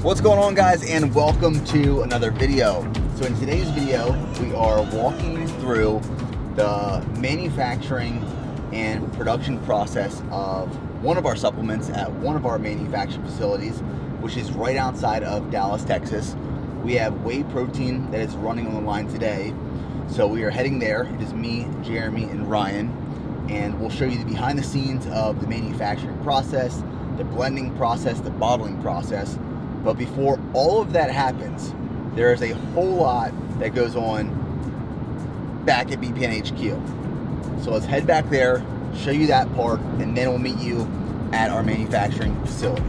What's going on, guys, and welcome to another video. So in today's video, we are walking through the manufacturing and production process of one of our supplements at one of our manufacturing facilities, which is right outside of Dallas, Texas. We have whey protein that is running on the line today. So we are heading there. It is me, Jeremy, and Ryan, and we'll show you the behind the scenes of the manufacturing process, the blending process, the bottling process. But before all of that happens, there is a whole lot that goes on back at BPN HQ. So let's head back there, show you that part, and then we'll meet you at our manufacturing facility.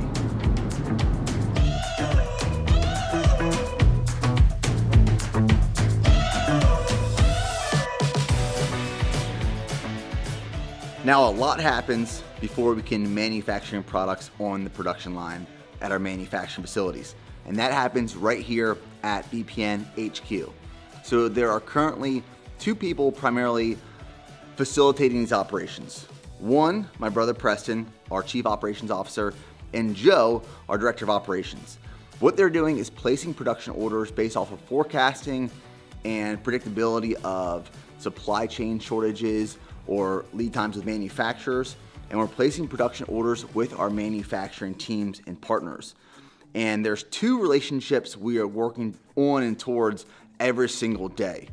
Now, a lot happens before we can manufacture products on the production line at our manufacturing facilities, and that happens right here at BPN HQ. So there are currently two people primarily facilitating these operations. One, my brother Preston, our Chief Operations Officer, and Joe, our Director of Operations. What they're doing is placing production orders based off of forecasting and predictability of supply chain shortages or lead times with manufacturers, and we're placing production orders with our manufacturing teams and partners. And there's two relationships we are working on and towards every single day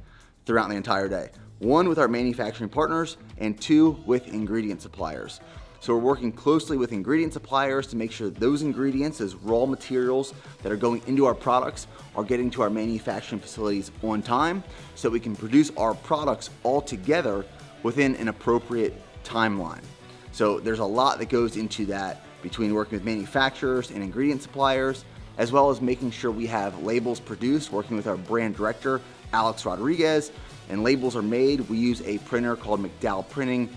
throughout the entire day. One with our manufacturing partners, and two with ingredient suppliers. So we're working closely with ingredient suppliers to make sure those ingredients, as raw materials that are going into our products, are getting to our manufacturing facilities on time so we can produce our products all together within an appropriate timeline. So there's a lot that goes into that between working with manufacturers and ingredient suppliers, as well as making sure we have labels produced, working with our brand director, Alex Rodriguez, and labels are made. We use a printer called McDowell Printing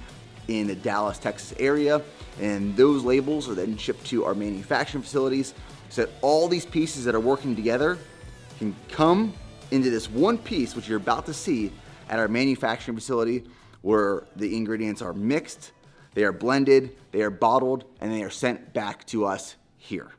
in the Dallas, Texas area, and those labels are then shipped to our manufacturing facilities so that all these pieces that are working together can come into this one piece, which you're about to see at our manufacturing facility, where the ingredients are mixed, they are blended, they are bottled, and they are sent back to us here.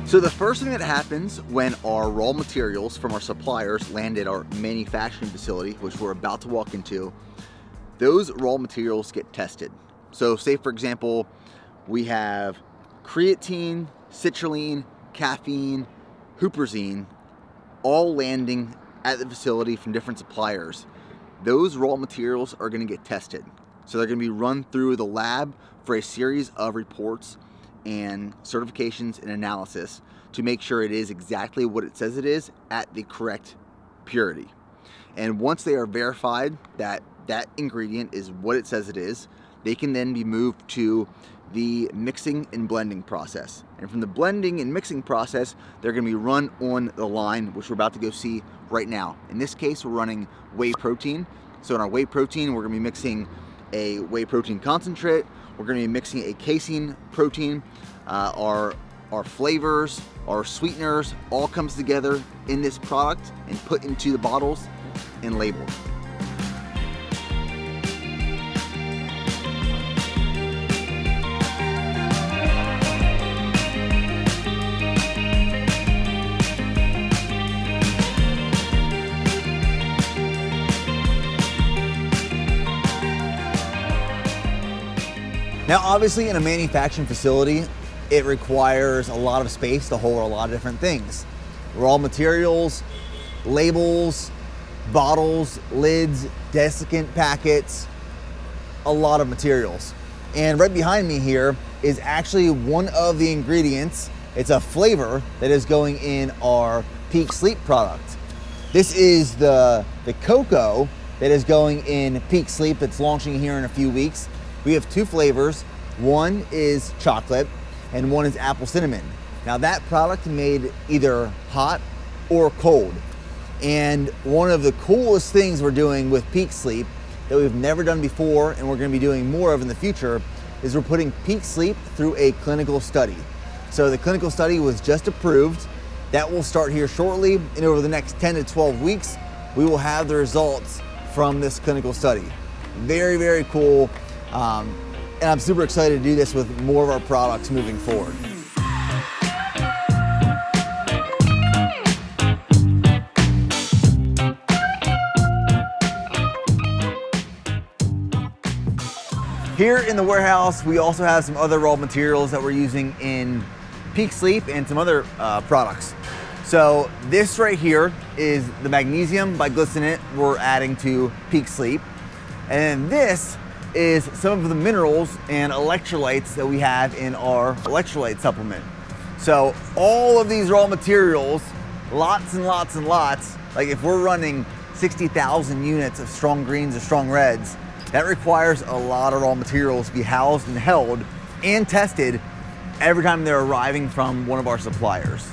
So the first thing that happens when our raw materials from our suppliers land at our manufacturing facility, which we're about to walk into, those raw materials get tested. So say, for example, we have creatine, citrulline, caffeine, huperzine, all landing at the facility from different suppliers. Those raw materials are gonna get tested. So they're gonna be run through the lab for a series of reports and certifications and analysis to make sure it is exactly what it says it is at the correct purity. And once they are verified that that ingredient is what it says it is, they can then be moved to the mixing and blending process. And from the blending and mixing process, they're gonna be run on the line, which we're about to go see right now. In this case, we're running whey protein. So in our whey protein, we're gonna be mixing a whey protein concentrate. We're gonna be mixing a casein protein. Our flavors, our sweeteners, all comes together in this product and put into the bottles and labeled. Now, obviously in a manufacturing facility, it requires a lot of space to hold a lot of different things. Raw materials, labels, bottles, lids, desiccant packets, a lot of materials. And right behind me here is actually one of the ingredients. It's a flavor that is going in our Peak Sleep product. This is the cocoa that is going in Peak Sleep that's launching here in a few weeks. We have two flavors. One is chocolate and one is apple cinnamon. Now that product made either hot or cold. And one of the coolest things we're doing with Peak Sleep that we've never done before and we're going to be doing more of in the future is we're putting peak sleep through a clinical study. So the clinical study was just approved. That will start here shortly, and over the next 10 to 12 weeks, we will have the results from this clinical study. Very, very cool. And I'm super excited to do this with more of our products moving forward. Here in the warehouse, we also have some other raw materials that we're using in Peak Sleep and some other products. So this right here is the magnesium biglycinate we're adding to Peak Sleep. And this is some of the minerals and electrolytes that we have in our electrolyte supplement. So all of these raw materials, lots and lots and lots, like if we're running 60,000 units of strong greens or strong reds, that requires a lot of raw materials to be housed and held and tested every time they're arriving from one of our suppliers.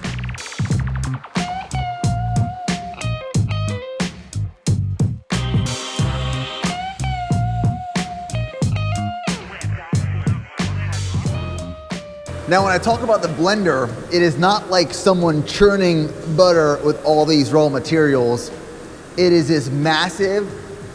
Now, when I talk about the blender, it is not like someone churning butter with all these raw materials. It is this massive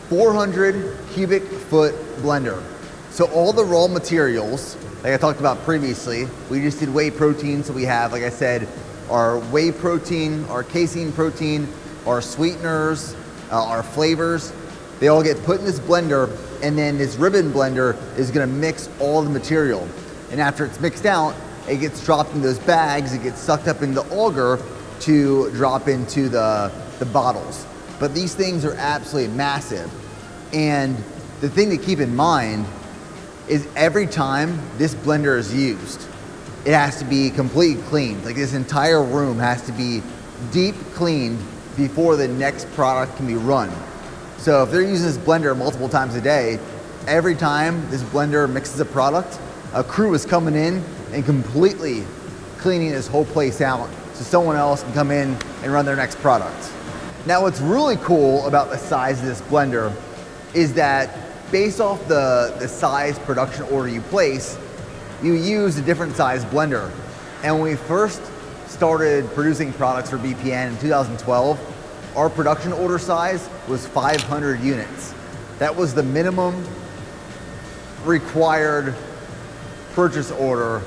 400 cubic foot blender. So all the raw materials, like I talked about previously, we just did whey protein. So we have, like I said, our whey protein, our casein protein, our sweeteners, our flavors. They all get put in this blender, and then this ribbon blender is gonna mix all the material. And after it's mixed out, it gets dropped in those bags, it gets sucked up into the auger to drop into the bottles. But these things are absolutely massive. And the thing to keep in mind is every time this blender is used, it has to be completely cleaned. Like this entire room has to be deep cleaned before the next product can be run. So if they're using this blender multiple times a day, every time this blender mixes a product, a crew is coming in and completely cleaning this whole place out so someone else can come in and run their next product. Now what's really cool about the size of this blender is that based off the size production order you place, you use a different size blender. And when we first started producing products for BPN in 2012, our production order size was 500 units. That was the minimum required purchase order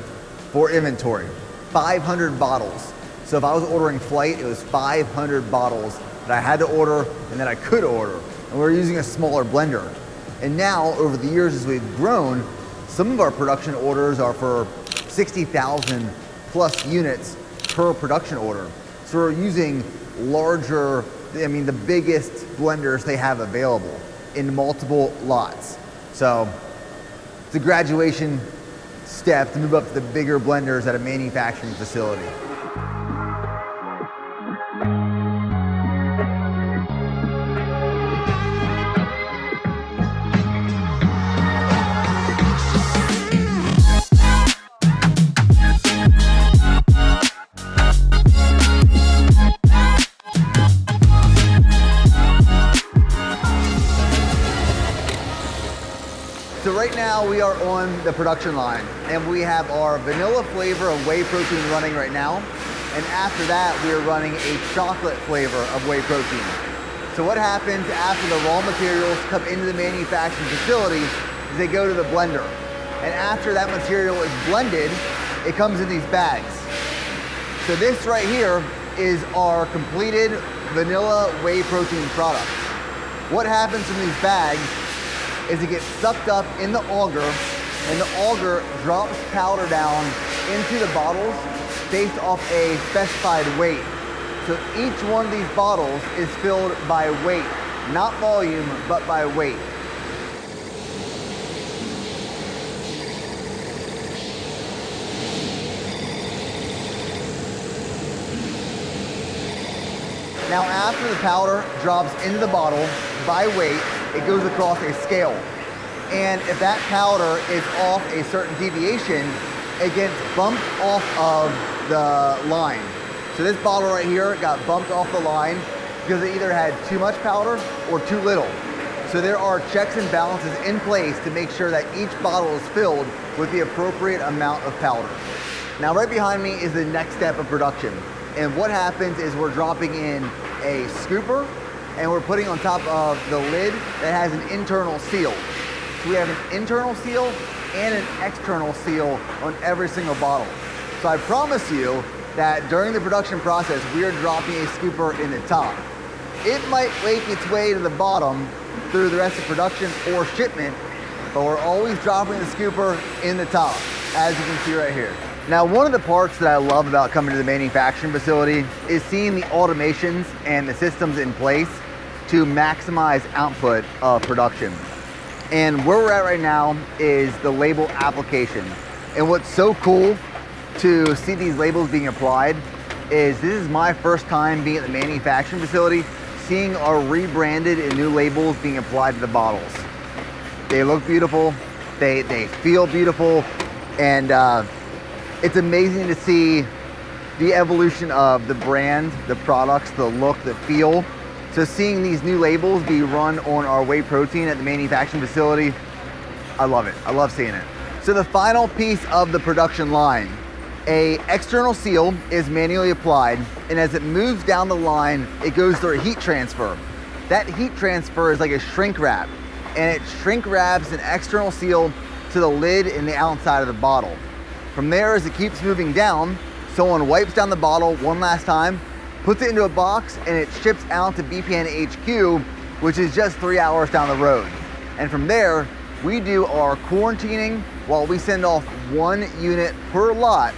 for inventory, 500 bottles. So if I was ordering flight, it was 500 bottles that I had to order and that I could order. And we were using a smaller blender. And now, over the years as we've grown, some of our production orders are for 60,000 plus units per production order. So we're using larger, the biggest blenders they have available in multiple lots. So it's a graduation step to move up to the bigger blenders at a manufacturing facility. So right now we are on the production line and we have our vanilla flavor of whey protein running right now. And after that, we are running a chocolate flavor of whey protein. So what happens after the raw materials come into the manufacturing facility is they go to the blender. And after that material is blended, it comes in these bags. So this right here is our completed vanilla whey protein product. What happens in these bags is it gets sucked up in the auger, and the auger drops powder down into the bottles based off a specified weight. So each one of these bottles is filled by weight, not volume, but by weight. Now after the powder drops into the bottle by weight, it goes across a scale. And if that powder is off a certain deviation, it gets bumped off of the line. So this bottle right here got bumped off the line because it either had too much powder or too little. So there are checks and balances in place to make sure that each bottle is filled with the appropriate amount of powder. Now right behind me is the next step of production. And what happens is we're dropping in a scooper and we're putting on top of the lid that has an internal seal. So we have an internal seal and an external seal on every single bottle. So I promise you that during the production process, we are dropping a scooper in the top. It might make its way to the bottom through the rest of production or shipment, but we're always dropping the scooper in the top, as you can see right here. Now, one of the parts that I love about coming to the manufacturing facility is seeing the automations and the systems in place to maximize output of production. And where we're at right now is the label application. And what's so cool to see these labels being applied is this is my first time being at the manufacturing facility, seeing our rebranded and new labels being applied to the bottles. They look beautiful, they feel beautiful, and it's amazing to see the evolution of the brand, the products, the look, the feel. So seeing these new labels be run on our whey protein at the manufacturing facility, I love it. I love seeing it. So the final piece of the production line, an external seal is manually applied, and as it moves down the line, it goes through a heat transfer. That heat transfer is like a shrink wrap, and it shrink wraps an external seal to the lid and the outside of the bottle. From there, as it keeps moving down, someone wipes down the bottle one last time, puts it into a box, and it ships out to BPN HQ, which is just 3 hours down the road. And from there, we do our quarantining while we send off 1 unit per lot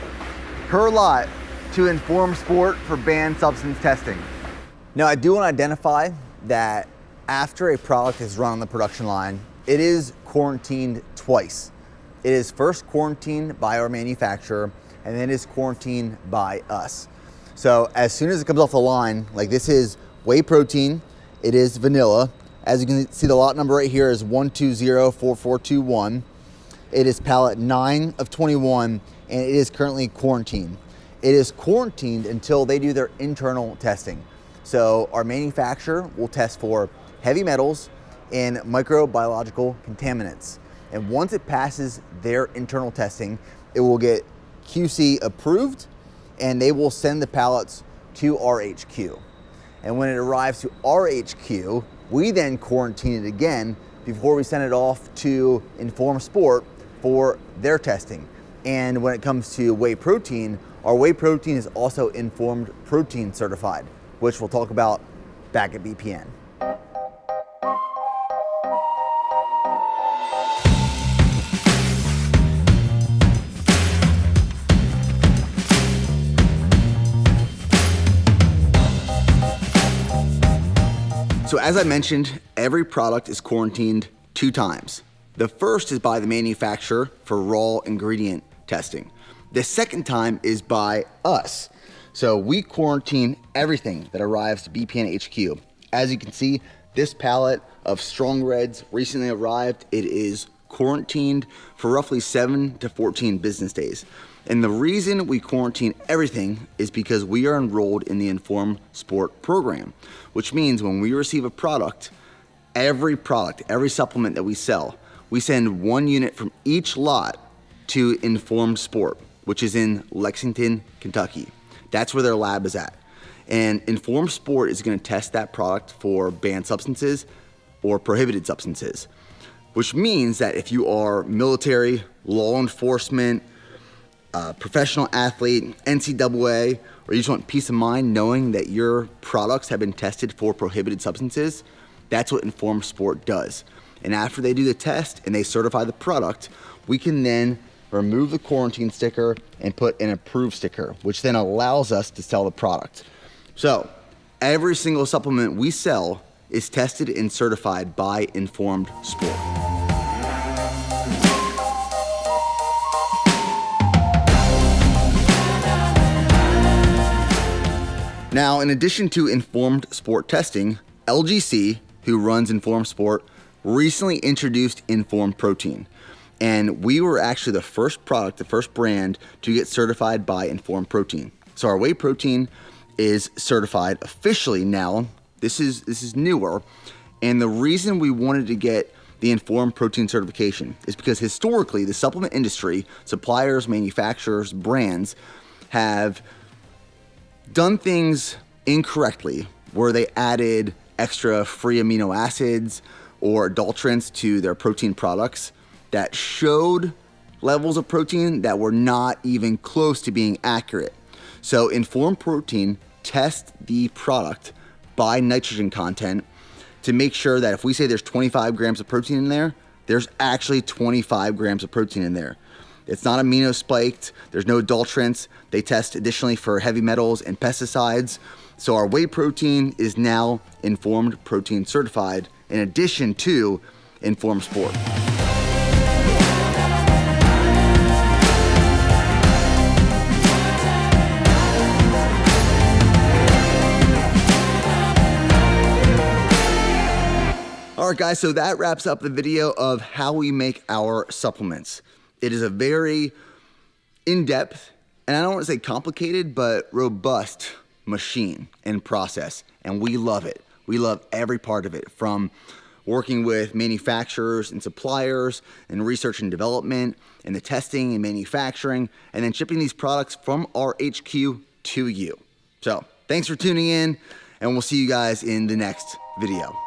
to Inform Sport for banned substance testing. Now, I do want to identify that after a product is run on the production line, it is quarantined twice. It is first quarantined by our manufacturer, and then it is quarantined by us. So as soon as it comes off the line, like this is whey protein, it is vanilla. As you can see, the lot number right here is 1204421. It is pallet 9 of 21, and it is currently quarantined. It is quarantined until they do their internal testing. So our manufacturer will test for heavy metals and microbiological contaminants. And once it passes their internal testing, it will get QC approved, and they will send the pallets to our HQ. And when it arrives to our HQ, we then quarantine it again before we send it off to Inform Sport for their testing. And when it comes to whey protein, our whey protein is also Informed Protein certified, which we'll talk about back at BPN. So as I mentioned, every product is quarantined 2 times. The first is by the manufacturer for raw ingredient testing. The second time is by us. So we quarantine everything that arrives to BPN HQ. As you can see, this pallet of strong reds recently arrived. It is quarantined for roughly 7 to 14 business days. And the reason we quarantine everything is because we are enrolled in the Inform Sport program, which means when we receive a product, every supplement that we sell, we send 1 unit from each lot to Inform Sport, which is in Lexington, Kentucky. That's where their lab is at. And Inform Sport is gonna test that product for banned substances or prohibited substances, which means that if you are military, law enforcement, professional athlete, NCAA, or you just want peace of mind knowing that your products have been tested for prohibited substances, that's what Inform Sport does. And after they do the test and they certify the product, we can then remove the quarantine sticker and put an approved sticker, which then allows us to sell the product. So every single supplement we sell is tested and certified by Informed Sport. Now, in addition to Informed Sport testing, LGC, who runs Informed Sport, recently introduced Informed Protein. And we were actually the first product, the first brand to get certified by Informed Protein. So our whey protein is certified officially now. This is newer, And the reason we wanted to get the informed protein certification is because historically the supplement industry, suppliers, manufacturers, brands have done things incorrectly where they added extra free amino acids or adulterants to their protein products that showed levels of protein that were not even close to being accurate. So Informed Protein tests the product by nitrogen content to make sure that if we say there's 25 grams of protein in there, there's actually 25 grams of protein in there. It's not amino spiked, there's no adulterants. They test additionally for heavy metals and pesticides. So our whey protein is now Informed Protein certified in addition to Informed Sport. All right, guys, so that wraps up the video of how we make our supplements. It is a very in-depth, and I don't want to say complicated, but robust machine and process, and we love it. We love every part of it, from working with manufacturers and suppliers and research and development and the testing and manufacturing, and then shipping these products from our HQ to you. So thanks for tuning in, and we'll see you guys in the next video.